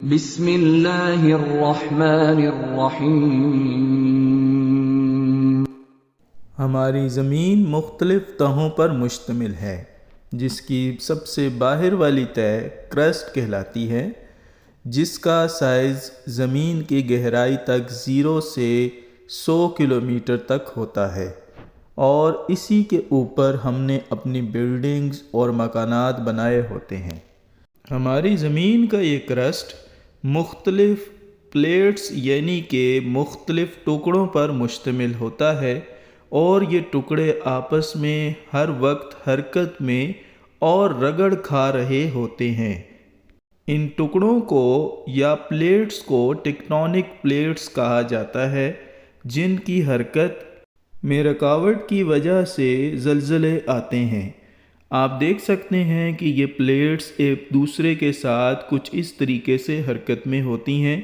بسم اللہ الرحمن الرحیم۔ ہماری زمین مختلف تہوں پر مشتمل ہے، جس کی سب سے باہر والی تہ کرسٹ کہلاتی ہے، جس کا سائز زمین کی گہرائی تک 0 سے 100 کلومیٹر تک ہوتا ہے، اور اسی کے اوپر ہم نے اپنی بلڈنگز اور مکانات بنائے ہوتے ہیں۔ ہماری زمین کا یہ کرسٹ مختلف پلیٹس یعنی کہ مختلف ٹکڑوں پر مشتمل ہوتا ہے، اور یہ ٹکڑے آپس میں ہر وقت حرکت میں اور رگڑ کھا رہے ہوتے ہیں۔ ان ٹکڑوں کو یا پلیٹس کو ٹیکٹونک پلیٹس کہا جاتا ہے، جن کی حرکت میں رکاوٹ کی وجہ سے زلزلے آتے ہیں۔ آپ دیکھ سکتے ہیں کہ یہ پلیٹس ایک دوسرے کے ساتھ کچھ اس طریقے سے حرکت میں ہوتی ہیں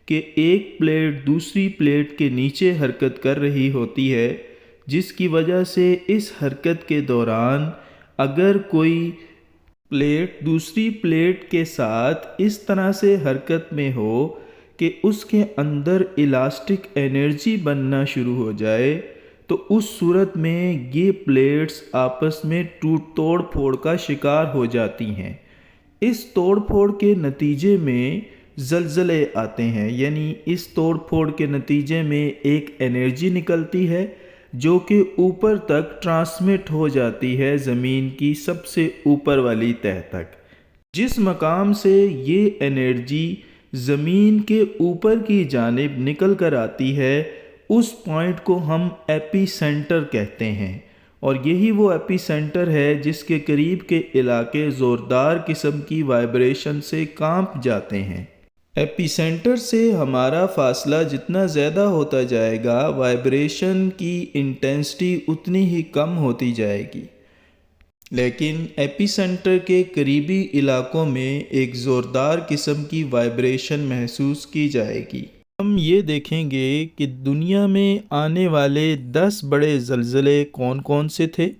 کہ ایک پلیٹ دوسری پلیٹ کے نیچے حرکت کر رہی ہوتی ہے، جس کی وجہ سے اس حرکت کے دوران اگر کوئی پلیٹ دوسری پلیٹ کے ساتھ اس طرح سے حرکت میں ہو کہ اس کے اندر الاسٹک انرجی بننا شروع ہو جائے، تو اس صورت میں یہ پلیٹس آپس میں توڑ پھوڑ کا شکار ہو جاتی ہیں۔ اس توڑ پھوڑ کے نتیجے میں زلزلے آتے ہیں، یعنی اس توڑ پھوڑ کے نتیجے میں ایک انرجی نکلتی ہے جو کہ اوپر تک ٹرانسمٹ ہو جاتی ہے زمین کی سب سے اوپر والی تہہ تک۔ جس مقام سے یہ انرجی زمین کے اوپر کی جانب نکل کر آتی ہے، اس پوائنٹ کو ہم ایپی سینٹر کہتے ہیں، اور یہی وہ ایپی سینٹر ہے جس کے قریب کے علاقے زوردار قسم کی وائبریشن سے کانپ جاتے ہیں۔ ایپی سینٹر سے ہمارا فاصلہ جتنا زیادہ ہوتا جائے گا، وائبریشن کی انٹینسٹی اتنی ہی کم ہوتی جائے گی، لیکن ایپی سینٹر کے قریبی علاقوں میں ایک زوردار قسم کی وائبریشن محسوس کی جائے گی۔ ہم یہ دیکھیں گے کہ دنیا میں آنے والے 10 بڑے زلزلے کون کون سے تھے۔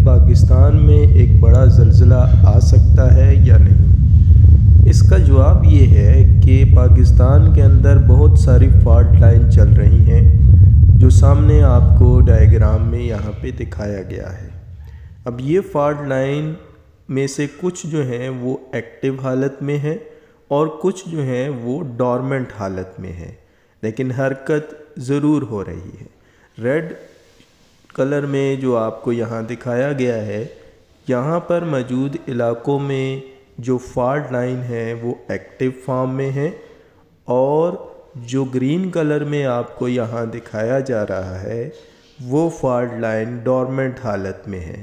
پاکستان میں ایک بڑا زلزلہ آ سکتا ہے یا نہیں؟ اس کا جواب یہ ہے کہ پاکستان کے اندر بہت ساری فالٹ لائن چل رہی ہیں، جو سامنے آپ کو ڈائیگرام میں یہاں پہ دکھایا گیا ہے۔ اب یہ فالٹ لائن میں سے کچھ جو ہیں وہ ایکٹیو حالت میں ہیں، اور کچھ جو ہیں وہ ڈورمنٹ حالت میں ہیں، لیکن حرکت ضرور ہو رہی ہے۔ ریڈ کلر میں جو آپ کو یہاں دکھایا گیا ہے، یہاں پر موجود علاقوں میں جو فالٹ لائن ہے وہ ایکٹیو فارم میں ہے، اور جو گرین کلر میں آپ کو یہاں دکھایا جا رہا ہے وہ فالٹ لائن ڈورمنٹ حالت میں ہے۔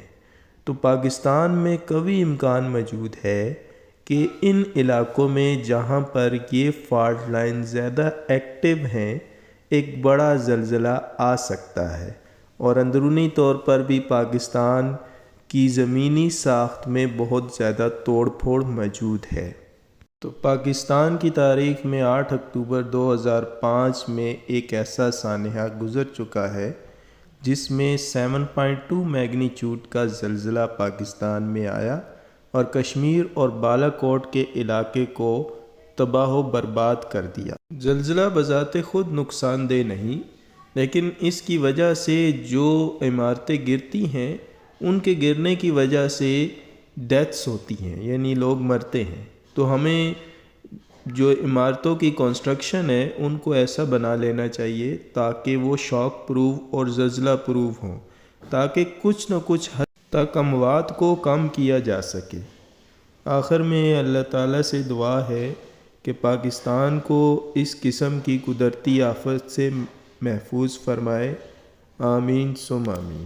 تو پاکستان میں قوی امکان موجود ہے کہ ان علاقوں میں جہاں پر یہ فالٹ لائن زیادہ ایکٹیو ہیں، ایک بڑا زلزلہ آ سکتا ہے، اور اندرونی طور پر بھی پاکستان کی زمینی ساخت میں بہت زیادہ توڑ پھوڑ موجود ہے۔ تو پاکستان کی تاریخ میں 8 اکتوبر 2005 میں ایک ایسا سانحہ گزر چکا ہے جس میں 7.2 میگنیچیوڈ کا زلزلہ پاکستان میں آیا اور کشمیر اور بالا کوٹ کے علاقے کو تباہ و برباد کر دیا۔ زلزلہ بذات خود نقصان دہ نہیں، لیکن اس کی وجہ سے جو عمارتیں گرتی ہیں ان کے گرنے کی وجہ سے ڈیتھس ہوتی ہیں، یعنی لوگ مرتے ہیں۔ تو ہمیں جو عمارتوں کی کنسٹرکشن ہے ان کو ایسا بنا لینا چاہیے تاکہ وہ شاک پروف اور زلزلہ پروف ہوں، تاکہ کچھ نہ کچھ حد تک اموات کو کم کیا جا سکے۔ آخر میں اللہ تعالیٰ سے دعا ہے کہ پاکستان کو اس قسم کی قدرتی آفت سے محفوظ فرمائے۔ آمین ثم آمین۔